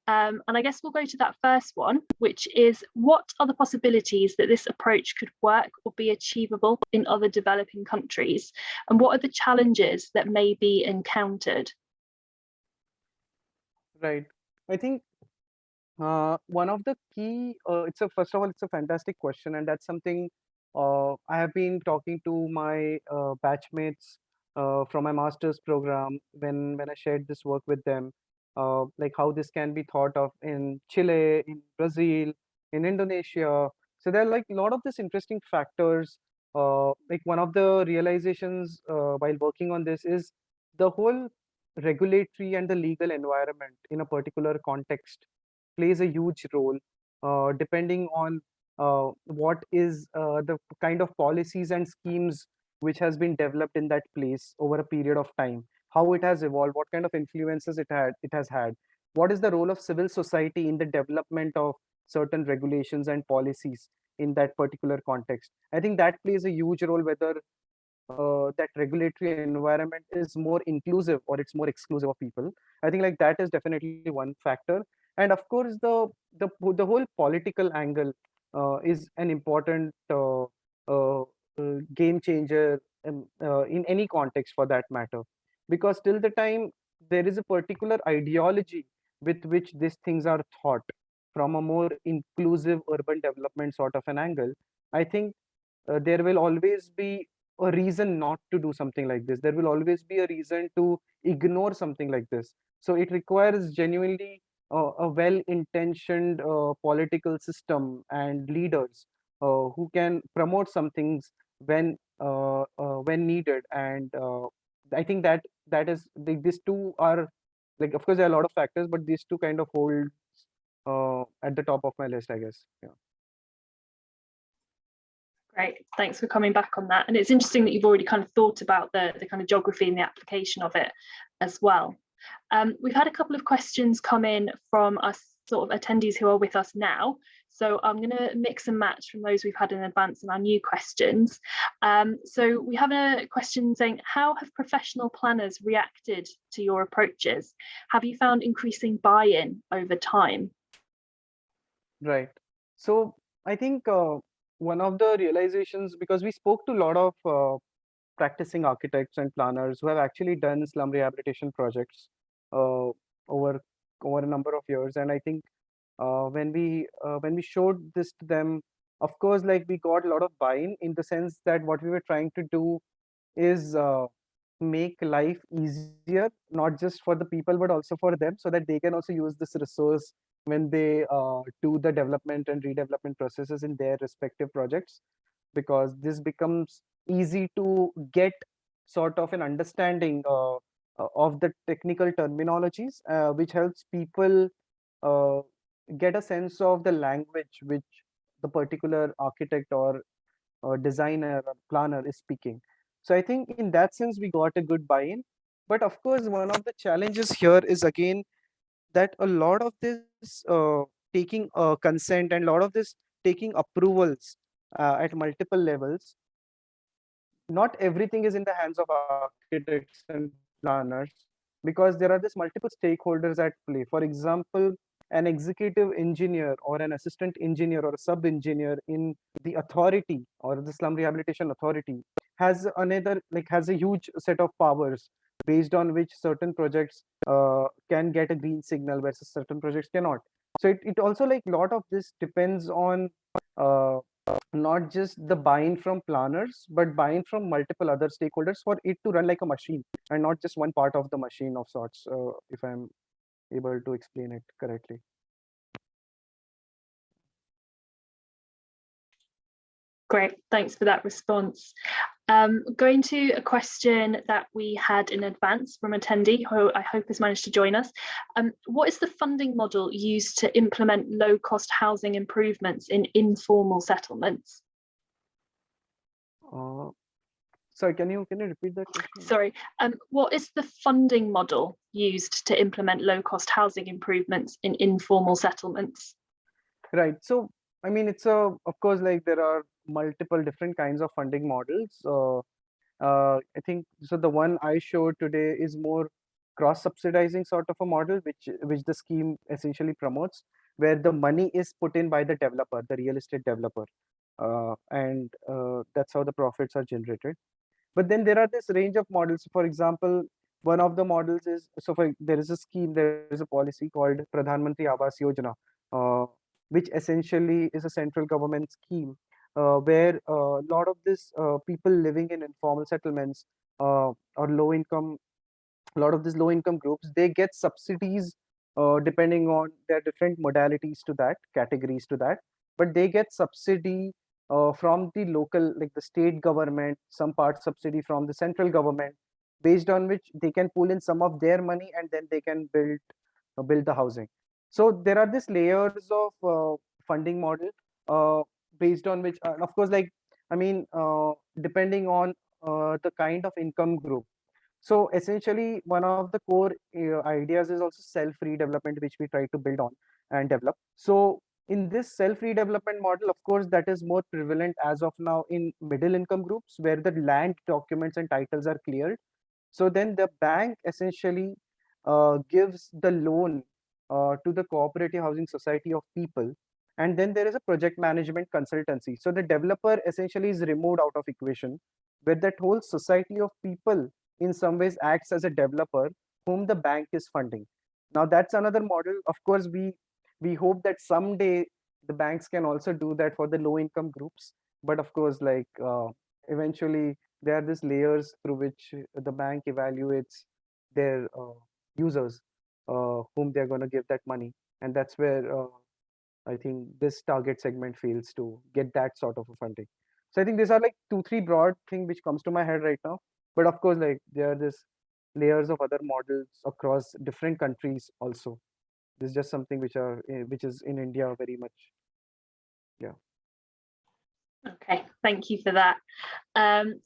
And I guess we'll go to that first one, which is, what are the possibilities that this approach could work or be achievable in other developing countries? And what are the challenges that may be encountered? Right. I think one of the key, first of all, it's a fantastic question, and that's something I have been talking to my batchmates from my master's program when I shared this work with them, like how this can be thought of in Chile, in Brazil, in Indonesia. So there are like a lot of this interesting factors. Like one of the realizations while working on this is the whole regulatory and the legal environment in a particular context plays a huge role, depending on what is the kind of policies and schemes which has been developed in that place over a period of time, how it has evolved, what kind of influences it has had, what is the role of civil society in the development of certain regulations and policies in that particular context. I think that plays a huge role whether that regulatory environment is more inclusive or it's more exclusive of people. I think like that is definitely one factor. And of course, the whole political angle is an important game changer in any context for that matter, because till the time there is a particular ideology with which these things are thought from a more inclusive urban development sort of an angle, I think there will always be a reason not to do something like this. There will always be a reason to ignore something like this. So it requires genuinely a well-intentioned political system and leaders who can promote some things when needed. And I think that is these two are, like, of course there are a lot of factors, but these two kind of hold at the top of my list, I guess. Yeah. Great, thanks for coming back on that. And it's interesting that you've already kind of thought about the kind of geography and the application of it as well. We've had a couple of questions come in from us sort of attendees who are with us now. So I'm going to mix and match from those we've had in advance and our new questions. So we have a question saying, how have professional planners reacted to your approaches? Have you found increasing buy-in over time? Right. So I think one of the realizations, because we spoke to a lot of practicing architects and planners who have actually done slum rehabilitation projects uh, over a number of years, and I think when we showed this to them, of course, like we got a lot of buy-in in the sense that what we were trying to do is make life easier, not just for the people but also for them, so that they can also use this resource when they do the development and redevelopment processes in their respective projects, because this becomes easy to get sort of an understanding of the technical terminologies, which helps people uh, get a sense of the language which the particular architect or designer or planner is speaking. So I think in that sense we got a good buy-in. But of course, one of the challenges here is again that a lot of this taking consent and a lot of this taking approvals at multiple levels, not everything is in the hands of architects and planners, because there are this multiple stakeholders at play. For example, an executive engineer or an assistant engineer or a sub engineer in the authority or the slum rehabilitation authority has a huge set of powers based on which certain projects can get a green signal versus certain projects cannot. So it also, like, a lot of this depends on uh, not just the buy-in from planners, but buy-in from multiple other stakeholders for it to run like a machine and not just one part of the machine of sorts, if I'm able to explain it correctly. Great, thanks for that response. Going to a question that we had in advance from attendee who I hope has managed to join us. What is the funding model used to implement low-cost housing improvements in informal settlements? Sorry, can you repeat that question? Sorry, what is the funding model used to implement low-cost housing improvements in informal settlements? Right. So, I mean, of course, like there are multiple different kinds of funding models. I think so. The one I showed today is more cross-subsidizing sort of a model, which the scheme essentially promotes, where the money is put in by the developer, the real estate developer, and that's how the profits are generated. But then there are this range of models. For example, one of the models is there is a scheme, there is a policy called Pradhan Mantri Awas Yojana, uh, which essentially is a central government scheme where a lot of this people living in informal settlements or low income, a lot of these low income groups, they get subsidies depending on their different modalities to that, categories to that, but they get subsidy from the local, like the state government, some part subsidy from the central government, based on which they can pull in some of their money and then they can build the housing. So there are these layers of funding model uh, based on which, of course, like I mean, depending on the kind of income group. So essentially, one of the core ideas is also self-redevelopment, which we try to build on and develop. So in this self-redevelopment model, of course, that is more prevalent as of now in middle income groups where the land documents and titles are cleared. So then the bank essentially gives the loan to the cooperative housing society of people. And then there is a project management consultancy. So the developer essentially is removed out of equation, where that whole society of people in some ways acts as a developer whom the bank is funding. Now that's another model. Of course, we hope that someday the banks can also do that for the low income groups. But of course, like eventually there are these layers through which the bank evaluates their users whom they're going to give that money, and that's where I think this target segment fails to get that sort of a funding. So I think these are like 2 3 broad thing which comes to my head right now, but of course, like there are this layers of other models across different countries also. This is just something which is in India very much. Yeah. Okay, thank you for that.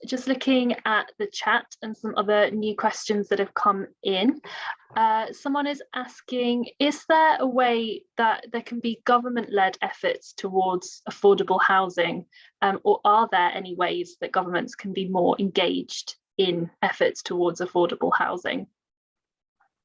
Just looking at the chat and some other new questions that have come in. Someone is asking, is there a way that there can be government-led efforts towards affordable housing, or are there any ways that governments can be more engaged in efforts towards affordable housing?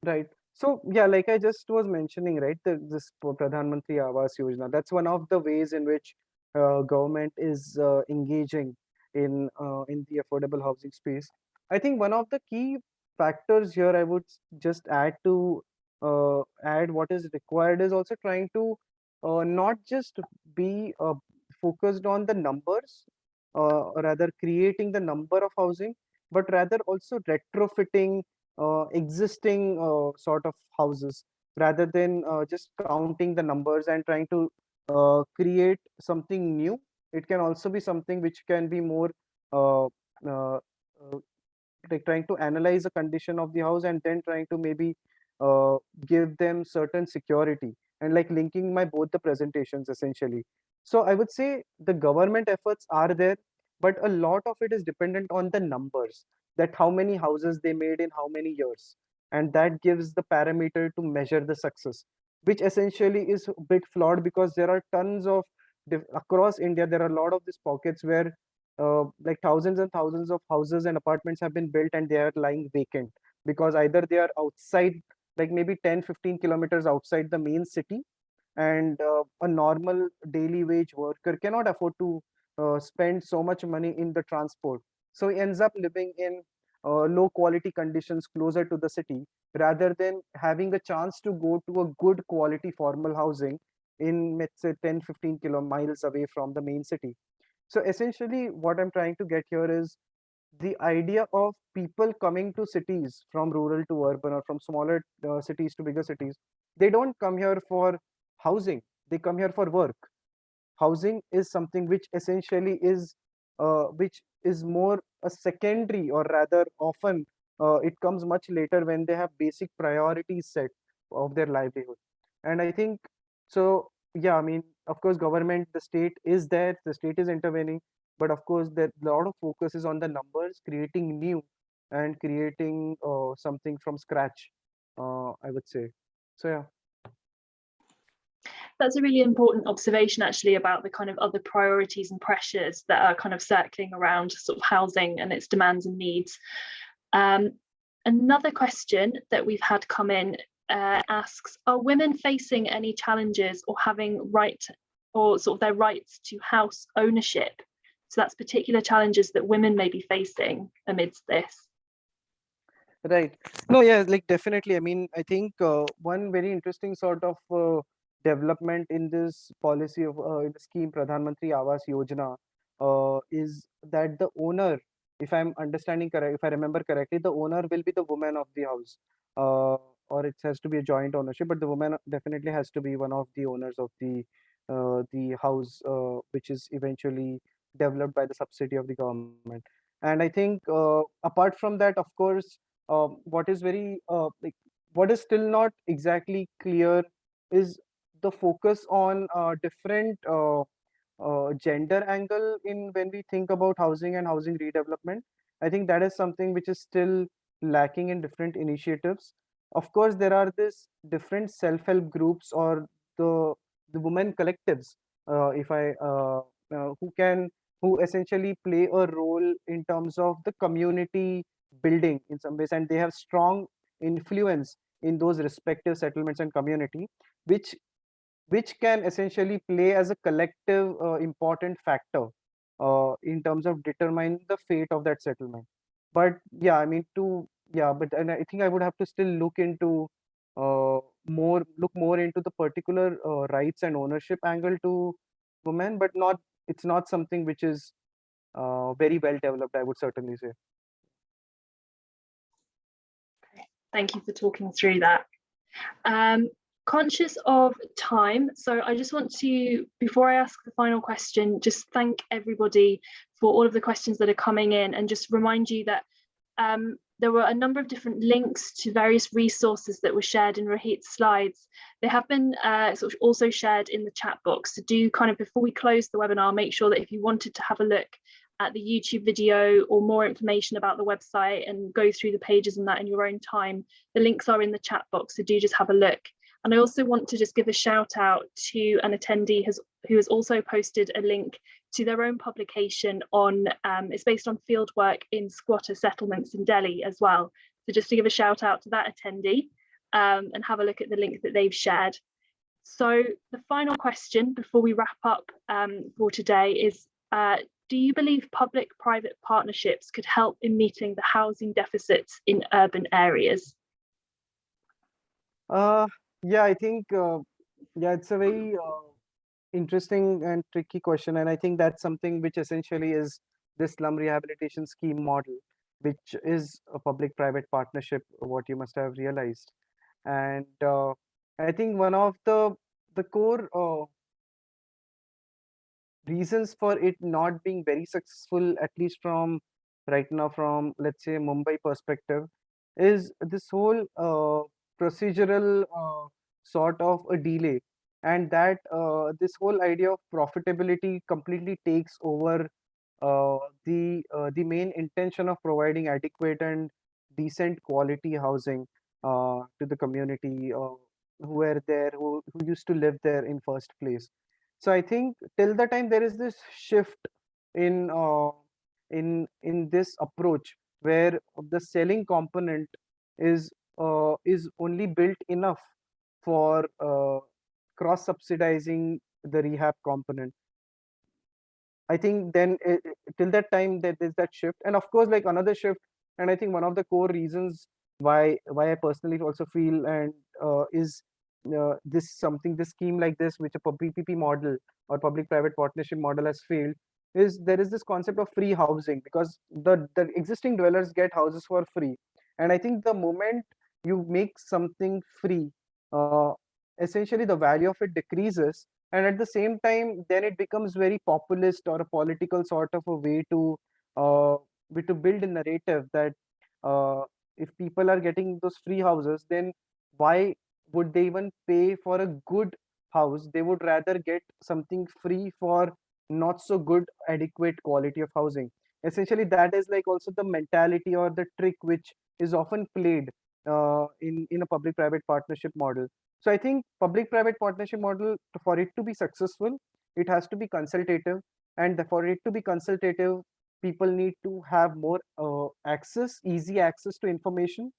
Right. So yeah, like I just was mentioning, right, this Pradhan Mantri Awas Yojana, that's one of the ways in which government is engaging in the affordable housing space. I think one of the key factors here I would just add what is required is also trying to not just be focused on the numbers, or rather creating the number of housing, but rather also retrofitting existing sort of houses rather than just counting the numbers and trying to create something new. It can also be something which can be more uh, uh, uh, like trying to analyze the condition of the house and then trying to maybe uh, give them certain security and like linking my both the presentations essentially. So I would say the government efforts are there, but a lot of it is dependent on the numbers, that how many houses they made in how many years, and that gives the parameter to measure the success, which essentially is a bit flawed because there are tons of across India there are a lot of these pockets where like thousands and thousands of houses and apartments have been built and they are lying vacant because either they are outside, like maybe 10 15 kilometers outside the main city, and a normal daily wage worker cannot afford to spend so much money in the transport, so he ends up living in low quality conditions closer to the city rather than having a chance to go to a good quality formal housing in, let's say, 10 15 miles away from the main city. So essentially, what I'm trying to get here is the idea of people coming to cities from rural to urban or from smaller cities to bigger cities. They don't come here for housing, they come here for work. Housing is something which is more a secondary, or rather often it comes much later when they have basic priorities set of their livelihood. And I think so, yeah, I mean, of course, government, the state is there, the state is intervening, but of course that a lot of focus is on the numbers, creating new and creating something from scratch, I would say. So yeah. That's a really important observation, actually, about the kind of other priorities and pressures that are kind of circling around sort of housing and its demands and needs. Another question that we've had come in asks, are women facing any challenges or having their rights to house ownership? So that's particular challenges that women may be facing amidst this. Right. No, yeah, like definitely. I mean, I think one very interesting sort of development in this policy of in the scheme Pradhan Mantri Awas Yojana is that the owner, if I'm understanding correct, if I remember correctly, the owner will be the woman of the house, or it has to be a joint ownership, but the woman definitely has to be one of the owners of the house, which is eventually developed by the subsidy of the government. And I think apart from that, of course, what is very what is still not exactly clear is the focus on different gender angle in when we think about housing and housing redevelopment. I think that is something which is still lacking in different initiatives. Of course, there are this different self-help groups or the women collectives, if I who essentially play a role in terms of the community building in some ways, and they have strong influence in those respective settlements and community, which can essentially play as a collective important factor in terms of determining the fate of that settlement. But yeah, I mean and I think I would have to still look more into the particular rights and ownership angle to women, but it's not something which is very well developed, I would certainly say. Thank you for talking through that. Conscious of time, so I just want to, before I ask the final question, just thank everybody for all of the questions that are coming in, and just remind you that there were a number of different links to various resources that were shared in Rohit's slides. They have been sort of also shared in the chat box. So do kind of, before we close the webinar, make sure that if you wanted to have a look at the YouTube video or more information about the website and go through the pages and that in your own time, the links are in the chat box, so do just have a look. And I also want to just give a shout out to an attendee who has also posted a link to their own publication on, it's based on field work in squatter settlements in Delhi as well. So just to give a shout out to that attendee and have a look at the link that they've shared. So the final question before we wrap up for today is, do you believe public-private partnerships could help in meeting the housing deficits in urban areas? Yeah, I think it's a very interesting and tricky question, and I think that's something which essentially is this slum rehabilitation scheme model, which is a public-private partnership, what you must have realized. And I think one of the core reasons for it not being very successful, at least from right now, from let's say Mumbai perspective, is this whole procedural sort of a delay, and that this whole idea of profitability completely takes over the main intention of providing adequate and decent quality housing to the community who were there, who used to live there in first place. So I think till the time there is this shift in in this approach where the selling component is only built enough for cross subsidizing the rehab component. I think then till that time that there's that shift, and of course like another shift, and I think one of the core reasons why I personally also feel and is this scheme like this, which a PPP model or public-private partnership model has failed, is there is this concept of free housing, because the existing dwellers get houses for free, and I think the moment you make something free, essentially the value of it decreases, and at the same time then it becomes very populist or a political sort of a uh, way to build a narrative that uh, if people are getting those free houses, then why would they even pay for a good house? They would rather get something free for not so good adequate quality of housing. Essentially that is like also the mentality or the trick which is often played in a public-private partnership model. So I think public-private partnership model, for it to be successful, it has to be consultative, and for it to be consultative, people need to have more easy access to information.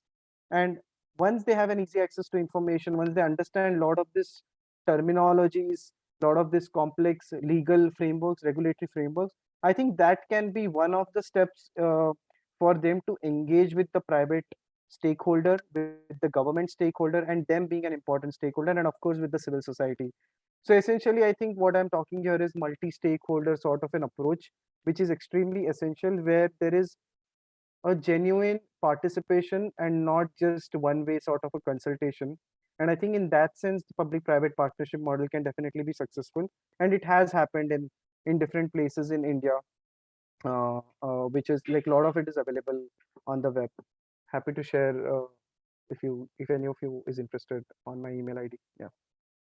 And once they have an easy access to information, once they understand a lot of this terminologies, a lot of this complex legal frameworks, regulatory frameworks, I think that can be one of the steps for them to engage with the private stakeholder, with the government stakeholder, and them being an important stakeholder, and of course with the civil society. So essentially, I think what I'm talking here is multi-stakeholder sort of an approach, which is extremely essential, where there is a genuine participation and not just one way sort of a consultation. And I think in that sense, the public-private partnership model can definitely be successful. And it has happened in different places in India, which is like a lot of it is available on the web. Happy to share if any of you is interested on my email ID. Yeah,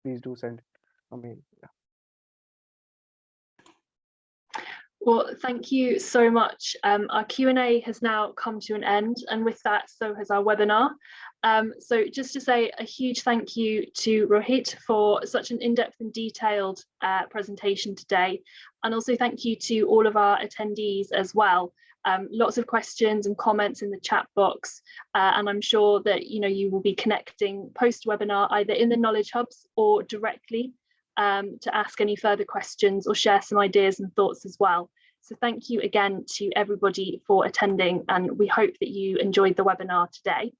please do send a mail. Yeah. Well, thank you so much. Our Q&A has now come to an end, and with that, so has our webinar. So just to say a huge thank you to Rohit for such an in-depth and detailed presentation today, and also thank you to all of our attendees as well. Lots of questions and comments in the chat box, and I'm sure that you will be connecting post-webinar either in the Knowledge Hubs or directly to ask any further questions or share some ideas and thoughts as well. So thank you again to everybody for attending, and we hope that you enjoyed the webinar today.